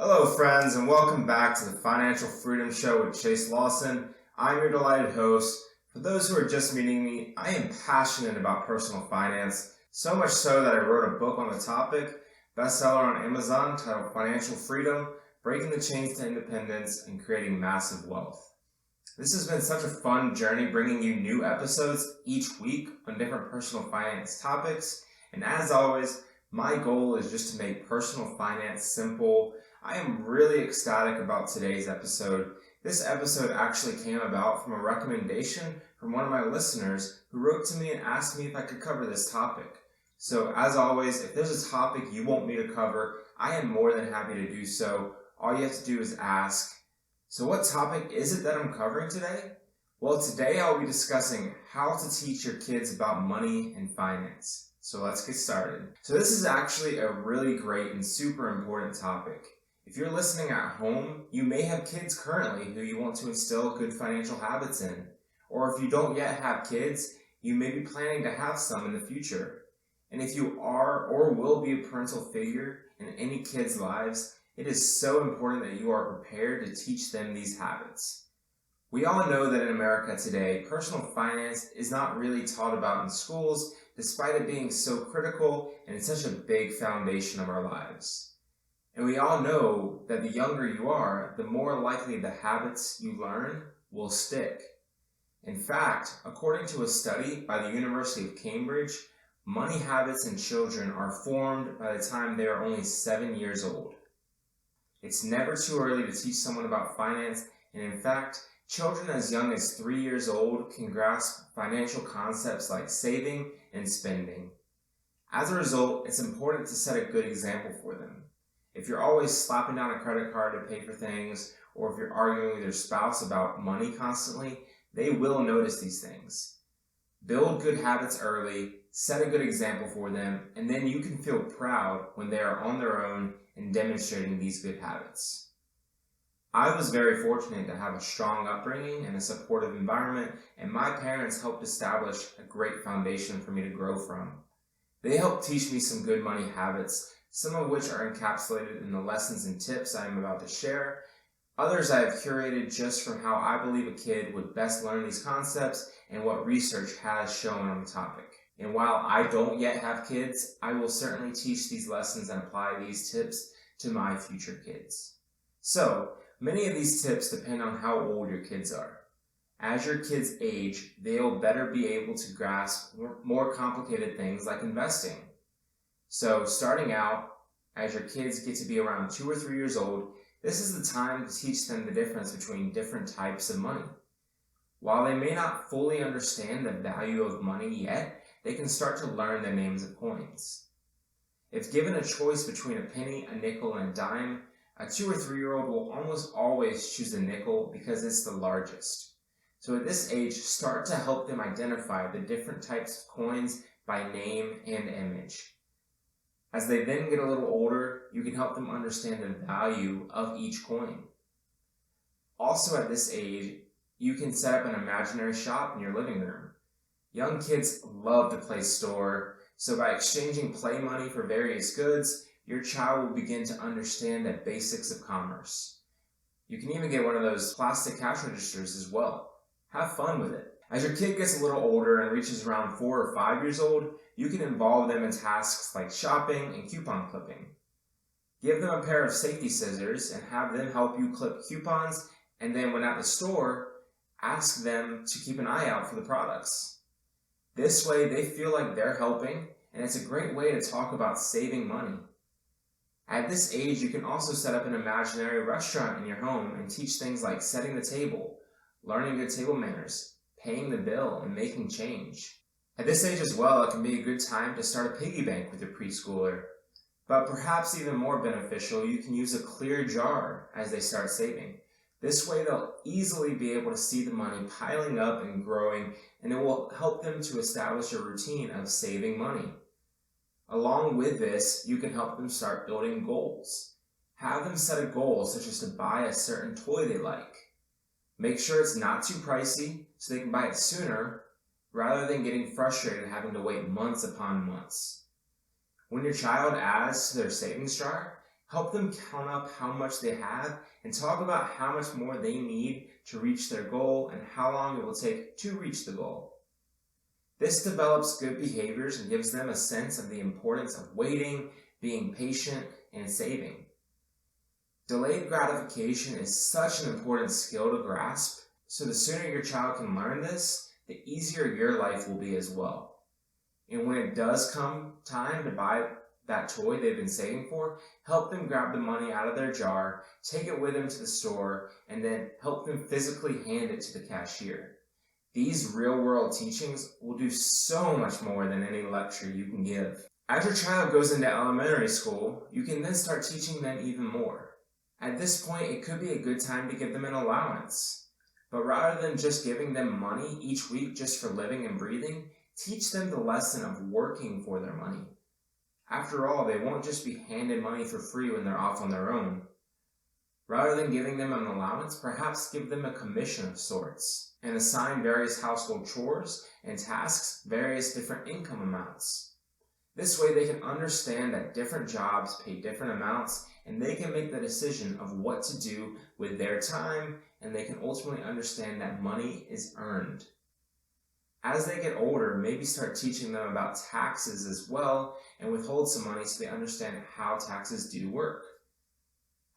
Hello, friends, and welcome back to the Financial Freedom Show with Chase Lawson. I'm your delighted host. For those who are just meeting me, I am passionate about personal finance, so much so that I wrote a book on the topic, bestseller on Amazon titled Financial Freedom, Breaking the Chains to Independence and Creating Massive Wealth. This has been such a fun journey bringing you new episodes each week on different personal finance topics, and as always, my goal is just to make personal finance simple. I am really ecstatic about today's episode. This episode actually came about from a recommendation from one of my listeners who wrote to me and asked me if I could cover this topic. So as always, if there's a topic you want me to cover, I am more than happy to do so. All you have to do is ask. So what topic is it that I'm covering today? Well, today I'll be discussing how to teach your kids about money and finance. So let's get started. So this is actually a really great and super important topic. If you're listening at home, you may have kids currently who you want to instill good financial habits in. Or if you don't yet have kids, you may be planning to have some in the future. And if you are or will be a parental figure in any kids' lives, it is so important that you are prepared to teach them these habits. We all know that in America today, personal finance is not really taught about in schools, despite it being so critical and such a big foundation of our lives. And we all know that the younger you are, the more likely the habits you learn will stick. In fact, according to a study by the University of Cambridge, money habits in children are formed by the time they are only 7 years old. It's never too early to teach someone about finance, and in fact, children as young as 3 years old can grasp financial concepts like saving and spending. As a result, it's important to set a good example for them. If you're always slapping down a credit card to pay for things, or if you're arguing with your spouse about money constantly, they will notice these things. Build good habits early, set a good example for them, and then you can feel proud when they are on their own and demonstrating these good habits. I was very fortunate to have a strong upbringing and a supportive environment, and my parents helped establish a great foundation for me to grow from. They helped teach me some good money habits, some of which are encapsulated in the lessons and tips I am about to share. Others I have curated just from how I believe a kid would best learn these concepts and what research has shown on the topic. And while I don't yet have kids, I will certainly teach these lessons and apply these tips to my future kids. So, many of these tips depend on how old your kids are. As your kids age, they'll better be able to grasp more complicated things like investing. So starting out, as your kids get to be around 2 or 3 years old, this is the time to teach them the difference between different types of money. While they may not fully understand the value of money yet, they can start to learn the names of coins. If given a choice between a penny, a nickel, and a dime, a 2 or 3-year-old will almost always choose the nickel because it's the largest. So at this age, start to help them identify the different types of coins by name and image. As they then get a little older, you can help them understand the value of each coin. Also at this age, you can set up an imaginary shop in your living room. Young kids love to play store, so by exchanging play money for various goods, your child will begin to understand the basics of commerce. You can even get one of those plastic cash registers as well. Have fun with it. As your kid gets a little older and reaches around 4 or 5 years old, you can involve them in tasks like shopping and coupon clipping. Give them a pair of safety scissors and have them help you clip coupons, and then when at the store, ask them to keep an eye out for the products. This way they feel like they're helping, and it's a great way to talk about saving money. At this age, you can also set up an imaginary restaurant in your home and teach things like setting the table, learning good table manners, paying the bill, and making change. At this age as well, it can be a good time to start a piggy bank with your preschooler. But perhaps even more beneficial, you can use a clear jar as they start saving. This way they'll easily be able to see the money piling up and growing, and it will help them to establish a routine of saving money. Along with this, you can help them start building goals. Have them set a goal such as to buy a certain toy they like. Make sure it's not too pricey so they can buy it sooner rather than getting frustrated and having to wait months upon months. When your child adds to their savings jar, Help them count up how much they have and talk about how much more they need to reach their goal and how long it will take to reach the goal. This develops good behaviors and gives them a sense of the importance of waiting, being patient, and saving. Delayed gratification is such an important skill to grasp, so the sooner your child can learn this, the easier your life will be as well. And when it does come time to buy that toy they've been saving for, help them grab the money out of their jar, take it with them to the store, and then help them physically hand it to the cashier. These real-world teachings will do so much more than any lecture you can give. As your child goes into elementary school, you can then start teaching them even more. At this point, it could be a good time to give them an allowance. But rather than just giving them money each week just for living and breathing, teach them the lesson of working for their money. After all, they won't just be handed money for free when they're off on their own. Rather than giving them an allowance, perhaps give them a commission of sorts, and assign various household chores and tasks various different income amounts. This way they can understand that different jobs pay different amounts, and they can make the decision of what to do with their time, and they can ultimately understand that money is earned. As they get older, maybe start teaching them about taxes as well, and withhold some money so they understand how taxes do work.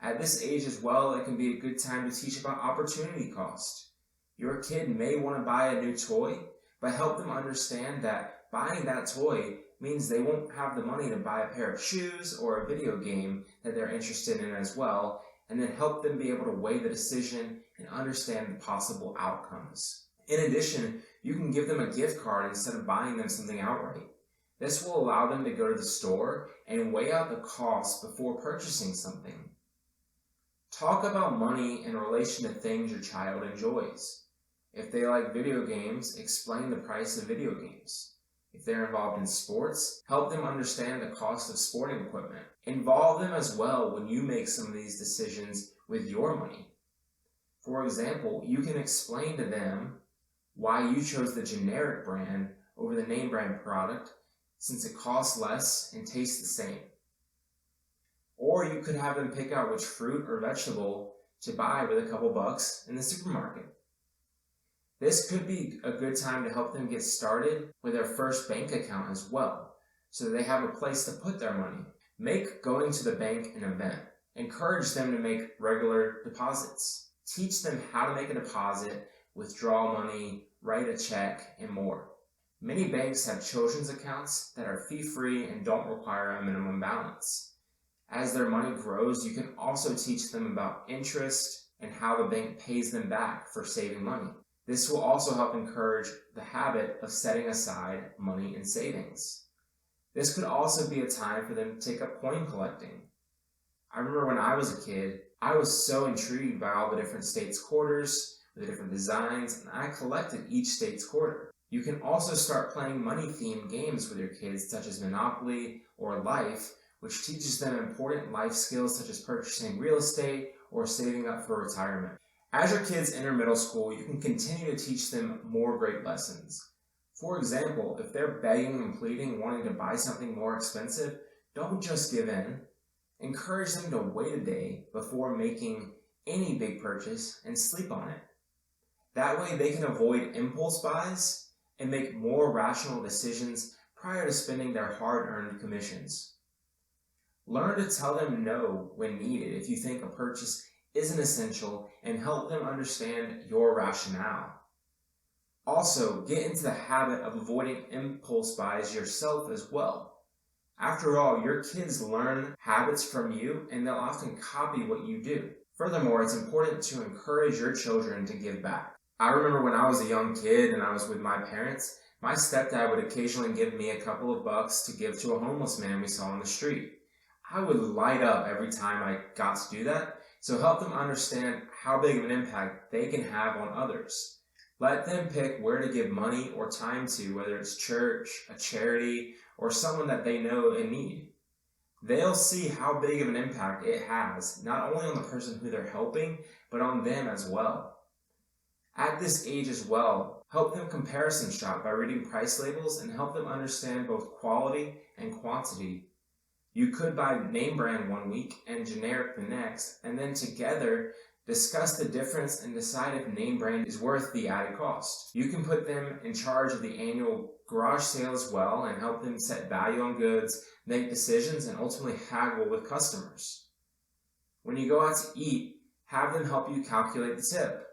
At this age as well, it can be a good time to teach about opportunity cost. Your kid may want to buy a new toy, but help them understand that buying that toy means they won't have the money to buy a pair of shoes or a video game that they're interested in as well, and then help them be able to weigh the decision and understand the possible outcomes. In addition, you can give them a gift card instead of buying them something outright. This will allow them to go to the store and weigh out the cost before purchasing something. Talk about money in relation to things your child enjoys. If they like video games, explain the price of video games. If they're involved in sports, help them understand the cost of sporting equipment. Involve them as well when you make some of these decisions with your money. For example, you can explain to them why you chose the generic brand over the name brand product, since it costs less and tastes the same. Or you could have them pick out which fruit or vegetable to buy with a couple bucks in the supermarket. This could be a good time to help them get started with their first bank account as well, so that they have a place to put their money. Make going to the bank an event. Encourage them to make regular deposits. Teach them how to make a deposit, withdraw money, write a check, and more. Many banks have children's accounts that are fee-free and don't require a minimum balance. As their money grows, you can also teach them about interest and how the bank pays them back for saving money. This will also help encourage the habit of setting aside money in savings. This could also be a time for them to take up coin collecting. I remember when I was a kid, I was so intrigued by all the different states' quarters, the different designs, and I collected each state's quarter. You can also start playing money-themed games with your kids, such as Monopoly or Life, which teaches them important life skills such as purchasing real estate or saving up for retirement. As your kids enter middle school, you can continue to teach them more great lessons. For example, if they're begging and pleading, wanting to buy something more expensive, don't just give in. Encourage them to wait a day before making any big purchase and sleep on it. That way they can avoid impulse buys and make more rational decisions prior to spending their hard-earned commissions. Learn to tell them no when needed if you think a purchase isn't essential, and help them understand your rationale. Also, get into the habit of avoiding impulse buys yourself as well. After all, your kids learn habits from you, and they'll often copy what you do. Furthermore, it's important to encourage your children to give back. I remember when I was a young kid and I was with my parents, my stepdad would occasionally give me a couple of bucks to give to a homeless man we saw on the street. I would light up every time I got to do that, so help them understand how big of an impact they can have on others. Let them pick where to give money or time to, whether it's church, a charity, or someone that they know in need. They'll see how big of an impact it has, not only on the person who they're helping, but on them as well. At this age as well, help them comparison shop by reading price labels and help them understand both quality and quantity. You could buy name brand one week and generic the next, and then together discuss the difference and decide if name brand is worth the added cost. You can put them in charge of the annual garage sale as well and help them set value on goods, make decisions, and ultimately haggle with customers. When you go out to eat, have them help you calculate the tip.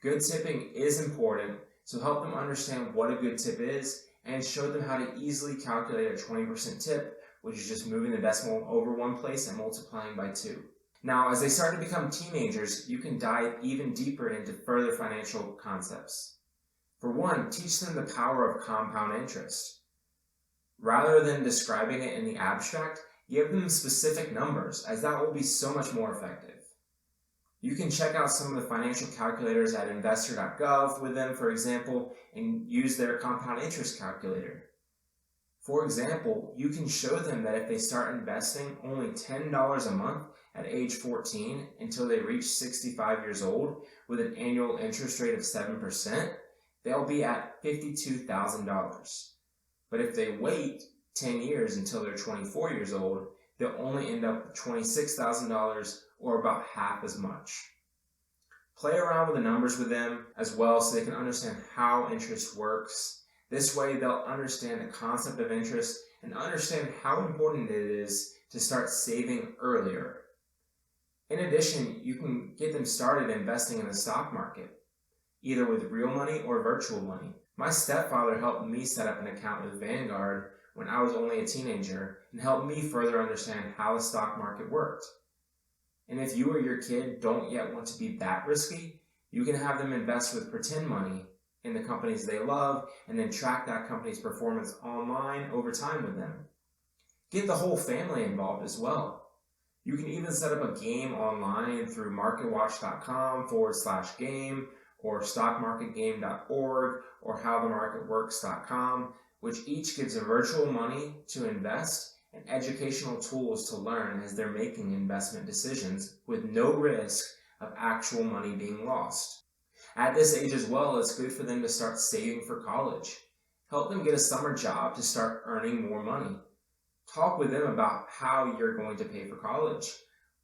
Good tipping is important, so help them understand what a good tip is and show them how to easily calculate a 20% tip, which is just moving the decimal over one place and multiplying by 2. Now, as they start to become teenagers, you can dive even deeper into further financial concepts. For one, teach them the power of compound interest. Rather than describing it in the abstract, give them specific numbers, as that will be so much more effective. You can check out some of the financial calculators at investor.gov with them, for example, and use their compound interest calculator. For example, you can show them that if they start investing only $10 a month at age 14 until they reach 65 years old with an annual interest rate of 7%, they'll be at $52,000. But if they wait 10 years until they're 24 years old, they'll only end up with $26,000 or about half as much. Play around with the numbers with them as well so they can understand how interest works. This way they'll understand the concept of interest and understand how important it is to start saving earlier. In addition, you can get them started investing in the stock market, either with real money or virtual money. My stepfather helped me set up an account with Vanguard when I was only a teenager and helped me further understand how the stock market worked. And if you or your kid don't yet want to be that risky, you can have them invest with pretend money in the companies they love and then track that company's performance online over time with them. Get the whole family involved as well. You can even set up a game online through marketwatch.com/game or stockmarketgame.org or howthemarketworks.com, which each gives a virtual money to invest and educational tools to learn as they're making investment decisions with no risk of actual money being lost. At this age as well, it's good for them to start saving for college. Help them get a summer job to start earning more money. Talk with them about how you're going to pay for college.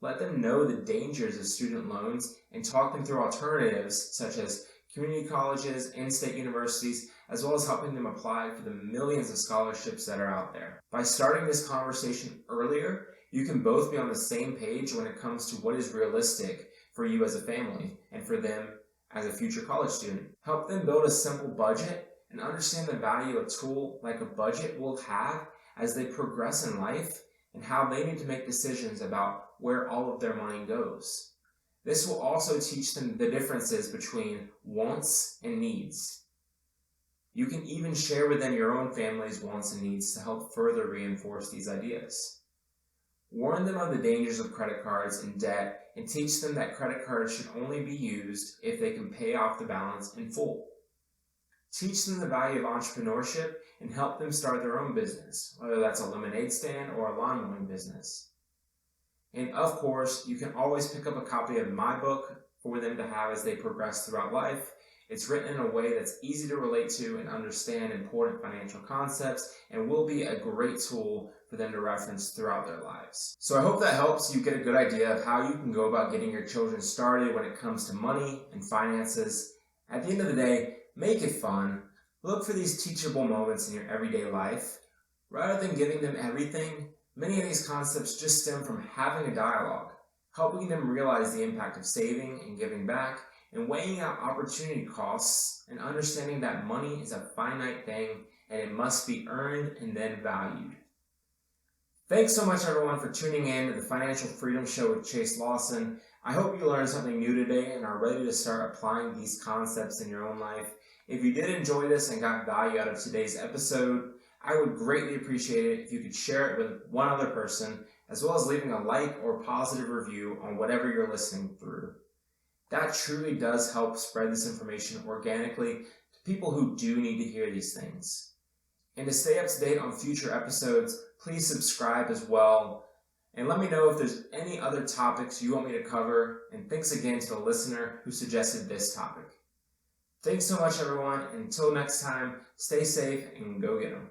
Let them know the dangers of student loans and talk them through alternatives such as community colleges, in-state universities, as well as helping them apply for the millions of scholarships that are out there. By starting this conversation earlier, you can both be on the same page when it comes to what is realistic for you as a family and for them as a future college student. Help them build a simple budget and understand the value a tool like a budget will have as they progress in life and how they need to make decisions about where all of their money goes. This will also teach them the differences between wants and needs. You can even share with them your own family's wants and needs to help further reinforce these ideas. Warn them of the dangers of credit cards and debt and teach them that credit cards should only be used if they can pay off the balance in full. Teach them the value of entrepreneurship and help them start their own business, whether that's a lemonade stand or a lawn mowing business. And of course, you can always pick up a copy of my book for them to have as they progress throughout life. It's written in a way that's easy to relate to and understand important financial concepts and will be a great tool for them to reference throughout their lives. So I hope that helps you get a good idea of how you can go about getting your children started when it comes to money and finances. At the end of the day, make it fun. Look for these teachable moments in your everyday life. Rather than giving them everything, many of these concepts just stem from having a dialogue, helping them realize the impact of saving and giving back, and weighing out opportunity costs and understanding that money is a finite thing and it must be earned and then valued. Thanks so much everyone for tuning in to the Financial Freedom Show with Chase Lawson. I hope you learned something new today and are ready to start applying these concepts in your own life. If you did enjoy this and got value out of today's episode, I would greatly appreciate it if you could share it with one other person, as well as leaving a like or positive review on whatever you're listening through. That truly does help spread this information organically to people who do need to hear these things. And to stay up to date on future episodes, please subscribe as well. And let me know if there's any other topics you want me to cover. And thanks again to the listener who suggested this topic. Thanks so much, everyone. Until next time, stay safe and go get 'em.